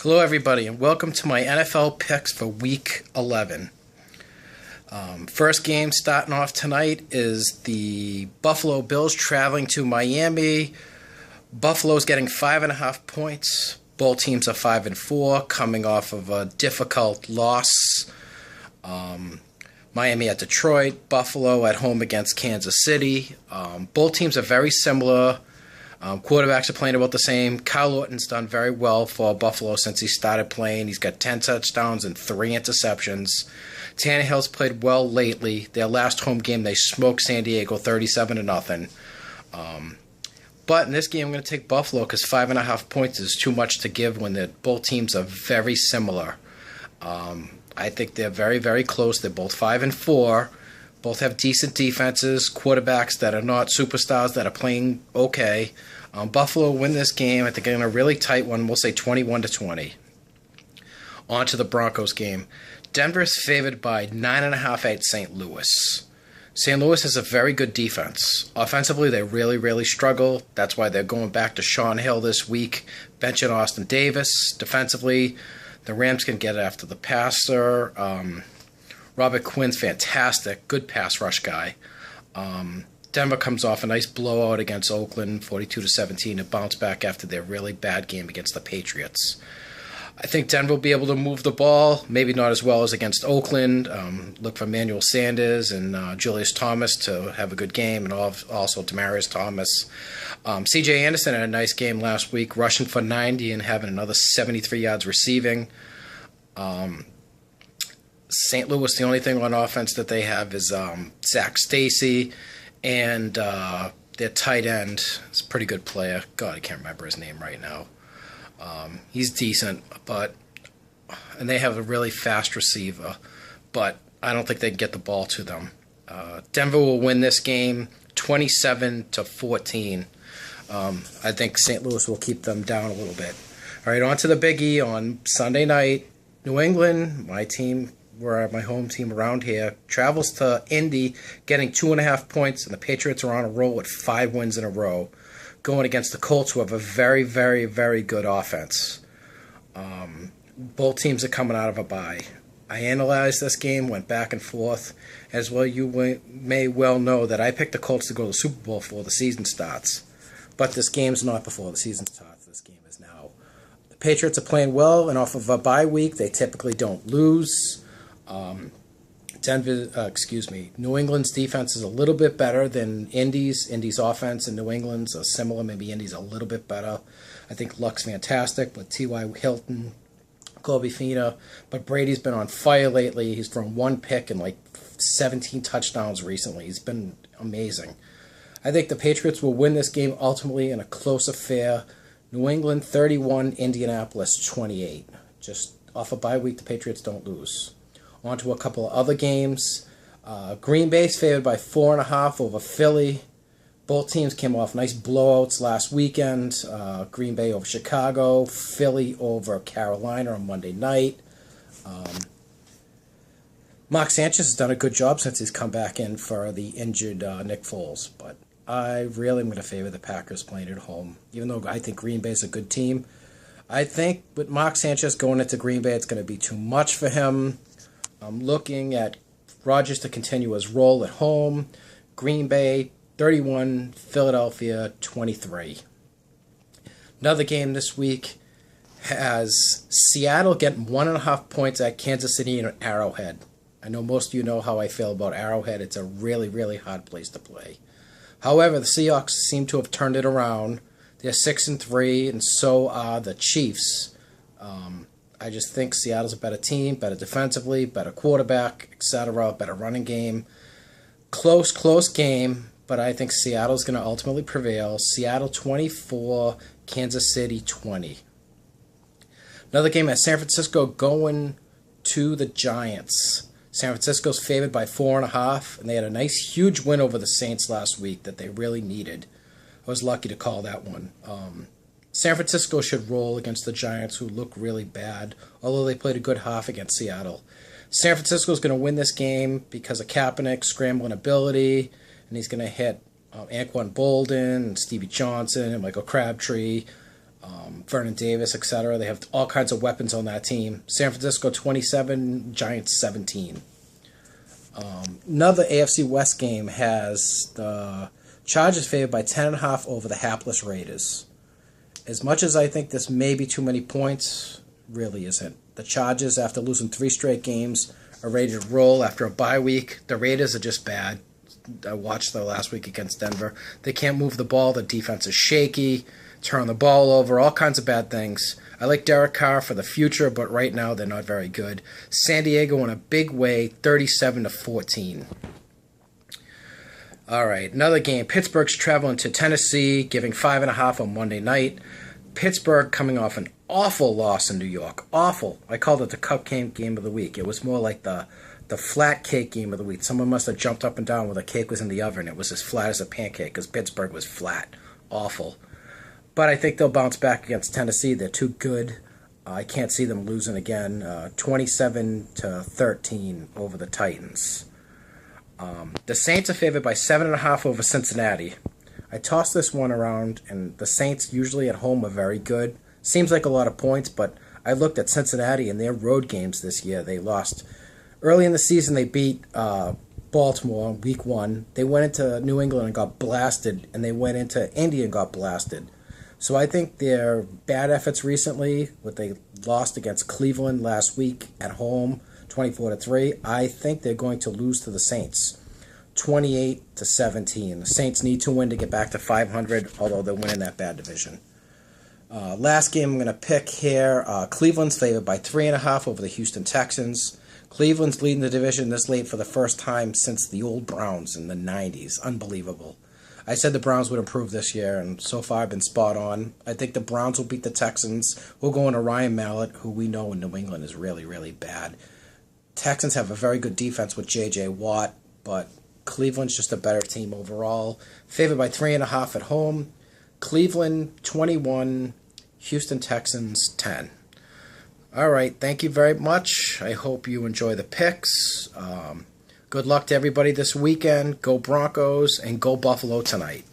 Hello, everybody, and welcome to my NFL picks for Week 11. First game starting off tonight is the Buffalo Bills traveling to Miami. Buffalo's getting 5.5 points. Both teams are 5-4, coming off of a difficult loss. Miami at Detroit, Buffalo at home against Kansas City. Both teams are very similar. Quarterbacks are playing about the same. Kyle Orton's done very well for Buffalo since he started playing. He's got 10 touchdowns and 3 interceptions. Tannehill's played well lately. Their last home game, they smoked San Diego 37-0. But in this game, I'm going to take Buffalo because 5.5 points is too much to give when both teams are very similar. I think they're very, very close. They're both 5-4. Both have decent defenses, quarterbacks that are not superstars that are playing okay. Buffalo win this game. I think in a really tight one. We'll say 21-20. On to the Broncos game. Denver's favored by 9.5 at St. Louis. St. Louis has a very good defense. Offensively, they really, really struggle. That's why they're going back to Sean Hill this week, benching Austin Davis. Defensively, the Rams can get after the passer. Robert Quinn's fantastic, good pass rush guy. Denver comes off a nice blowout against Oakland, 42-17, to bounce back after their really bad game against the Patriots. I think Denver will be able to move the ball, maybe not as well as against Oakland. Look for Emmanuel Sanders and Julius Thomas to have a good game, and also Demaryius Thomas. C.J. Anderson had a nice game last week, rushing for 90 and having another 73 yards receiving. St. Louis, the only thing on offense that they have is Zach Stacy, and their tight end is a pretty good player. God, I can't remember his name right now. He's decent, and they have a really fast receiver, but I don't think they can get the ball to them. Denver will win this game 27-14. I think St. Louis will keep them down a little bit. All right, on to the biggie on Sunday night. New England, my team, my home team around here, travels to Indy, getting 2.5 points, and the Patriots are on a roll with 5 wins in a row, going against the Colts, who have a very, very, very good offense. Both teams are coming out of a bye. I analyzed this game, went back and forth. As well, you may well know that I picked the Colts to go to the Super Bowl before the season starts. But this game's not before the season starts. This game is now. The Patriots are playing well, and off of a bye week, they typically don't lose. New England's defense is a little bit better than Indy's. Indy's offense and New England's are similar. Maybe Indy's a little bit better. I think Luck's fantastic with T.Y. Hilton, Colby Fina, but Brady's been on fire lately. He's thrown 1 pick and like 17 touchdowns recently. He's been amazing. I think the Patriots will win this game ultimately in a close affair. New England 31, Indianapolis 28. Just off a bye week, the Patriots don't lose. On to a couple of other games. Green Bay's favored by 4.5 over Philly. Both teams came off nice blowouts last weekend. Green Bay over Chicago. Philly over Carolina on Monday night. Mark Sanchez has done a good job since he's come back in for the injured Nick Foles. But I really am going to favor the Packers playing at home. Even though I think Green Bay's a good team. I think with Mark Sanchez going into Green Bay, it's going to be too much for him. I'm looking at Rodgers to continue his role at home. Green Bay 31, Philadelphia 23. Another game this week has Seattle getting 1.5 points at Kansas City and Arrowhead. I know most of you know how I feel about Arrowhead. It's a really, really hard place to play. However, the Seahawks seem to have turned it around. They're 6-3, and so are the Chiefs. I just think Seattle's a better team, better defensively, better quarterback, etc., better running game. Close game, but I think Seattle's going to ultimately prevail. Seattle 24, Kansas City 20. Another game at San Francisco going to the Giants. San Francisco's favored by 4.5, and they had a nice, huge win over the Saints last week that they really needed. I was lucky to call that one. San Francisco should roll against the Giants, who look really bad, although they played a good half against Seattle. San Francisco's going to win this game because of Kaepernick's scrambling ability, and he's going to hit Anquan Bolden and Stevie Johnson and Michael Crabtree. Vernon Davis, etc. They have all kinds of weapons on that team. San Francisco 27, Giants 17. Another AFC West game has the Chargers favored by 10.5 over the hapless Raiders. As much as I think this may be too many points, really isn't. The Chargers, after losing 3 straight games, are ready to roll after a bye week. The Raiders are just bad. I watched the last week against Denver. They can't move the ball. The defense is shaky. Turn the ball over. All kinds of bad things. I like Derek Carr for the future, but right now they're not very good. San Diego in a big way, 37-14. All right, another game. Pittsburgh's traveling to Tennessee, giving 5.5 on Monday night. Pittsburgh coming off an awful loss in New York. Awful. I called it the cupcake game of the week. It was more like the flat cake game of the week. Someone must have jumped up and down when the cake was in the oven. It was as flat as a pancake because Pittsburgh was flat. Awful. But I think they'll bounce back against Tennessee. They're too good. I can't see them losing again. 27-13 over the Titans. The Saints are favored by 7.5 over Cincinnati. I tossed this one around, and the Saints usually at home are very good. Seems like a lot of points, but I looked at Cincinnati and their road games this year. They lost. Early in the season, they beat Baltimore week 1. They went into New England and got blasted, and they went into Indy and got blasted. So I think their bad efforts recently, what they lost against Cleveland last week at home, 24-3, I think they're going to lose to the Saints, 28-17. The Saints need to win to get back to 500, although they're winning that bad division. Last game I'm going to pick here, Cleveland's favored by 3.5 over the Houston Texans. Cleveland's leading the division this late for the first time since the old Browns in the 90s. Unbelievable. I said the Browns would improve this year, and so far I've been spot on. I think the Browns will beat the Texans. We'll go into Ryan Mallett, who we know in New England is really, really bad. Texans have a very good defense with J.J. Watt, but Cleveland's just a better team overall. Favored by 3.5 at home. Cleveland 21, Houston Texans 10. All right, thank you very much. I hope you enjoy the picks. Good luck to everybody this weekend. Go Broncos and go Buffalo tonight.